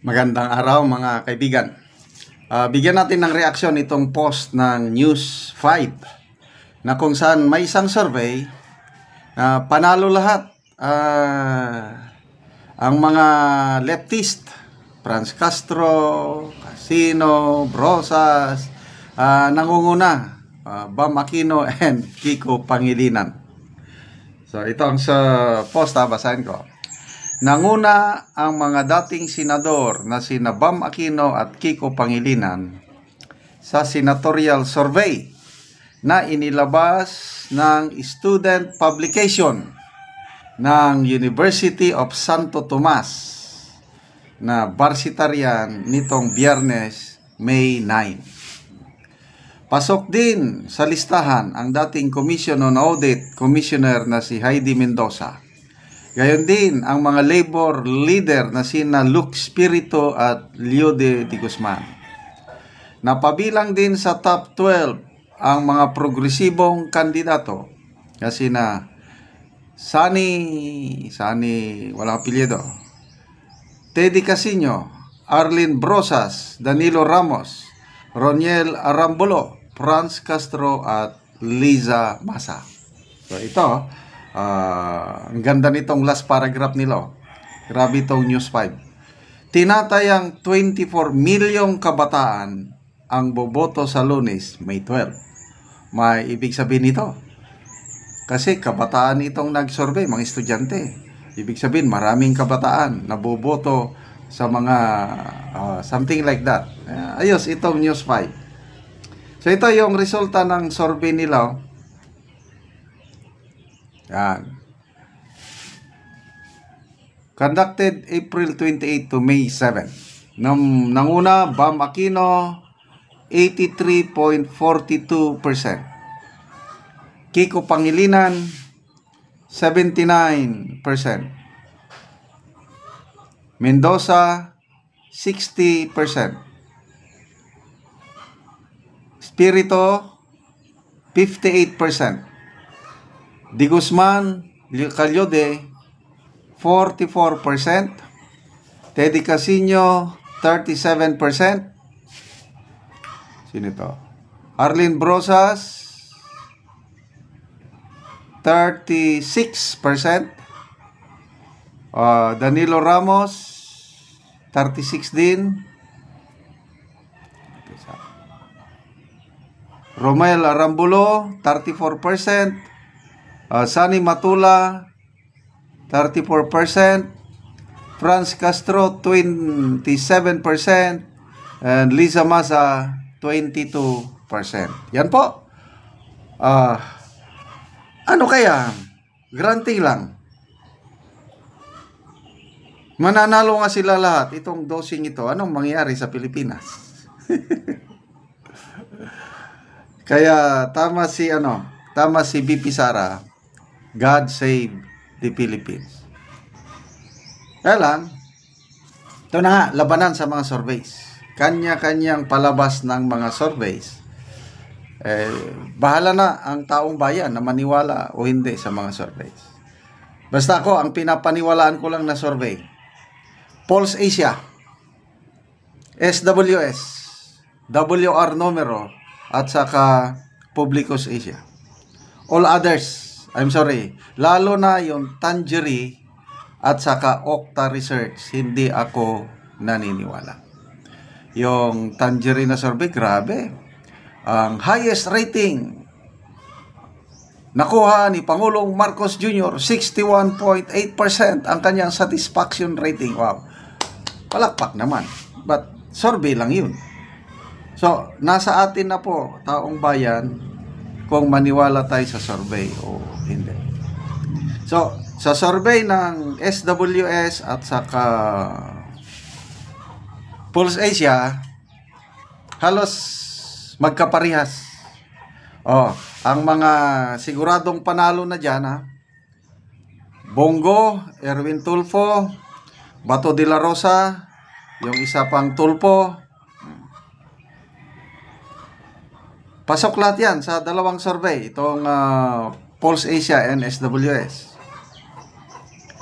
Magandang araw mga kaibigan. Bigyan natin ng reaksyon itong post ng News 5 na kung saan may isang survey na panalo lahat ang mga leftist, Franz Castro, Casino, Brosas, nangunguna, Bam Aquino and Kiko Pangilinan. So ito ang sa post, basahin ko. Nanguna ang mga dating senador na sina Bam Aquino at Kiko Pangilinan sa senatorial survey na inilabas ng student publication ng University of Santo Tomas na Varsitarian nitong Biyernes, May 9. Pasok din sa listahan ang dating Commission on Audit Commissioner na si Heidi Mendoza. Gayon din ang mga labor leader na sina Luke Spirito at Leo de Guzman. Napabilang din sa top 12 ang mga progresibong kandidato na sina Sani walang apelyido, Teddy Casino, Arlene Brosas, Danilo Ramos, Roniel Arambulo, Franz Castro at Liza Masa. So ito, ang ganda nitong last paragraph nila. Grabe itong News 5. Tinatayang 24 milyong kabataan ang boboto sa Lunes, May 12. May ibig sabihin nito. Kasi kabataan itong nag-survey, mga estudyante. Ibig sabihin, maraming kabataan na boboto sa mga something like that. Ayos, itong News 5. So ito yung resulta ng survey nila. Yan. Conducted April 28 to May 7. Nanguna, Bam Aquino, 83.42%. Kiko Pangilinan, 79%. Mendoza, 60%. Spirito, 58%. De Guzman, Calyode, 44%. Teddy Casino, 37%. Sino ito? Arlene Brosas, 36%. Danilo Ramos, 36 din. Romel Arambulo, 34%. Sani Matula, 34%. Franz Castro, 27%. And Liza Masa, 22%. Yan po. Ano kaya? Granting lang. Mananalo nga sila lahat. Itong dosing ito, anong mangyayari sa Pilipinas? Kaya tama si BP Sara. God save the Philippines. Kaya lang, ito na nga, labanan sa mga surveys. Kanya-kanyang palabas ng mga surveys. Bahala na ang taong bayan na maniwala o hindi sa mga surveys. Basta ako, ang pinapaniwalaan ko lang na survey, Pulse Asia, SWS, WR Numero, at saka Publicus Asia. All others, I'm sorry, lalo na yung Tangery at saka Okta Research, hindi ako naniniwala. Yung Tangery na survey, grabe. Ang highest rating nakuha ni Pangulong Marcos Jr., 61.8% ang kanyang satisfaction rating. Wow. Palakpak naman. But survey lang yun. So, nasa atin na po, taong bayan, kung maniwala tayo sa survey o hindi. So, sa survey ng SWS at saka Pulse Asia, halos magkaparihas. Ang mga siguradong panalo na dyan, Bongo, Erwin Tulfo, Bato de la Rosa, yung isa pang Tulfo. Pasok lahat yan sa dalawang survey, itong Pulse Asia and SWS.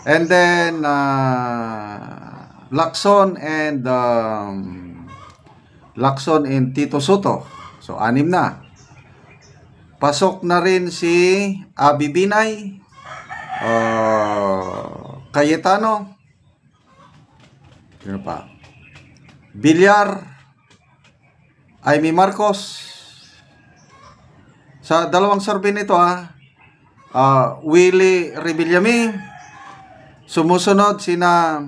And then, Lacson and Tito Soto. So 6 na. Pasok na rin si Abi Binay, Cayetano, sino pa? Villar, Amy Marcos. Sa dalawang survey nito Willie Rebillame. Sumusunod sina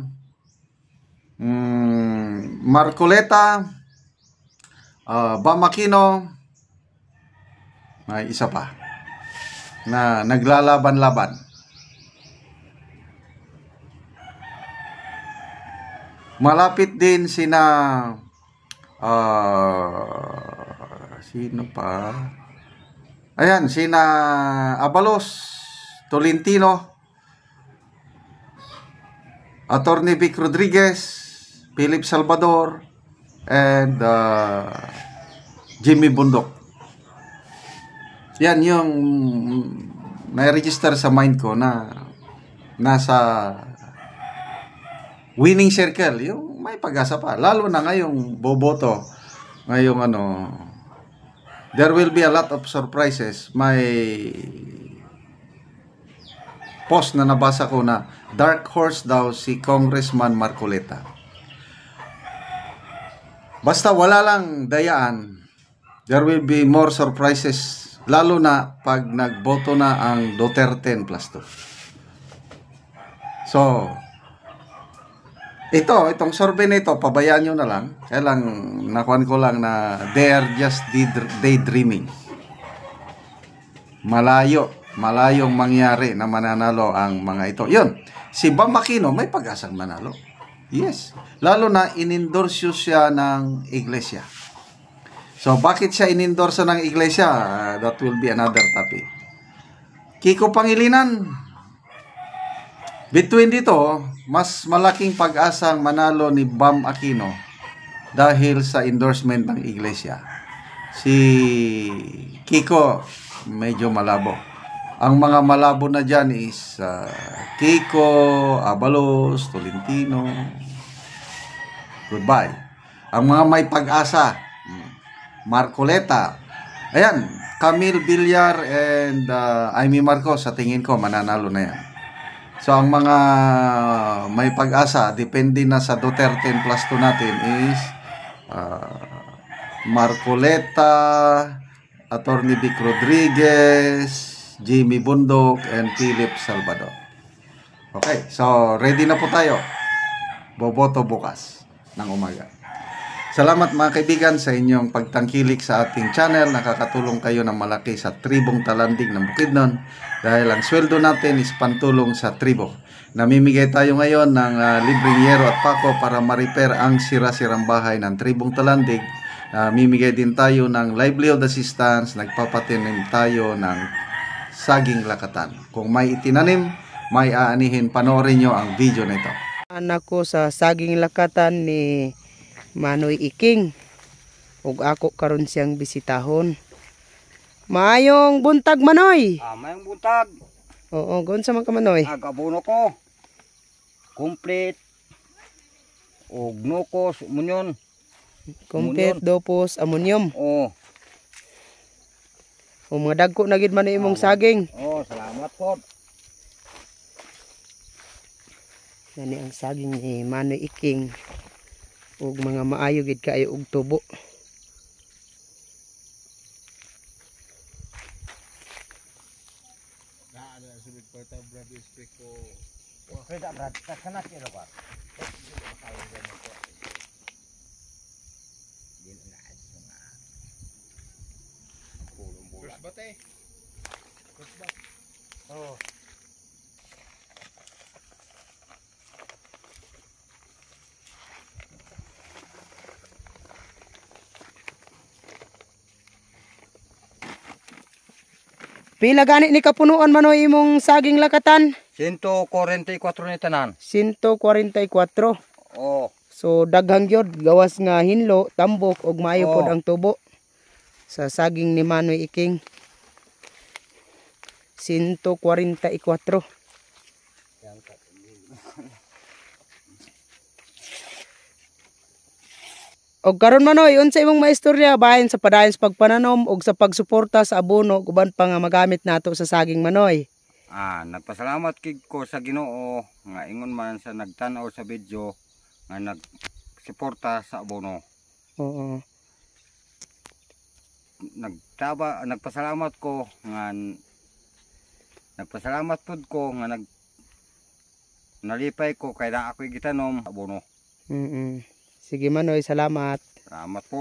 Marcoleta, Bam Aquino, may isa pa na naglalaban-laban. Malapit din sina sino pa? Ayan, sina Abalos, Tolentino, Attorney Vic Rodriguez, Philip Salvador, and Jimmy Bundok. Yan yung na-register sa mind ko na nasa winning circle, yung may pag-asa pa. Lalo na ngayong boboto, ngayong there will be a lot of surprises. May post na nabasa ko na dark horse daw si Congressman Marcoleta. Basta wala lang dayaan, there will be more surprises. Lalo na pag nagboto na ang Duterte plus 2. So, itong survey na ito, pabayaan nyo na lang. Kaya lang, nakuhan ko lang na they are just daydreaming. Malayong mangyari na mananalo ang mga ito. Yun, si Bam Aquino may pag-asang manalo. Yes. Lalo na inendorse siya ng iglesia. So, bakit siya inendorso ng iglesia? That will be another topic. Kiko Pangilinan. Between dito, mas malaking pag-asang manalo ni Bam Aquino dahil sa endorsement ng iglesia. Si Kiko, medyo malabo. Ang mga malabo na dyan is Kiko, Abalos, Tolentino. Goodbye. Ang mga may pag-asa, Marcoleta. Ayan, Camille Villar and Amy Marcos, sa tingin ko mananalo na yan. So ang mga may pag-asa, depende na sa Duterte plus 2 natin is Marcoleta, Attorney Vic Rodriguez, Jimmy Bundok, and Philip Salvador. Okay, so ready na po tayo. Boboto bukas ng umaga. Salamat mga kaibigan sa inyong pagtangkilik sa ating channel. Nakakatulong kayo ng malaki sa tribong Talandig ng Bukidnon dahil ang sweldo natin is pantulong sa tribo. Namimigay tayo ngayon ng libreng yero at pako para ma-repair ang sira-sirang bahay ng tribong Talandig. Namimigay din tayo ng livelihood assistance. Nagpapatinim tayo ng saging lakatan. Kung may itinanim, may aanihin. Panoorin nyo ang video na ito. Anak ko sa saging lakatan ni Manoy Iking ug ako karon siyang bisitahon. Maayong buntag Manoy. Mayong buntag. Oo, gonsa man ka Manoy? Agabuno ko. Complete. Og nukos munyon. Complete dopos amonium. Oh. O mga dagko na gid man imong saging. Oh, salamat po. Nani ang saging ni Manoy Iking. Ug mga maayo gid kaayo og tubo. Oh. Pila gani ni kapunuan Manoy imong saging lakatan? 144 ni tanan. 144. Oh. So daghang gyud gawas nga hinlo, tambok ug maayo Oh. pod ang tubo sa saging ni Manoy Iking. 144. Og karon Manoy, unsa imong maistorya bahin sa padayon sa pagpananom og sa pagsuporta sa abono guban pa nga magamit nato sa saging Manoy? Nagpasalamat kid ko sa Ginoo nga ingon man sa nagtan-aw sa video nga nagsuporta sa abono. Oo. Nagpasalamat ko nga nalipay ko kay na ako'y gitanom abono. Sige Manoy, salamat. Salamat po.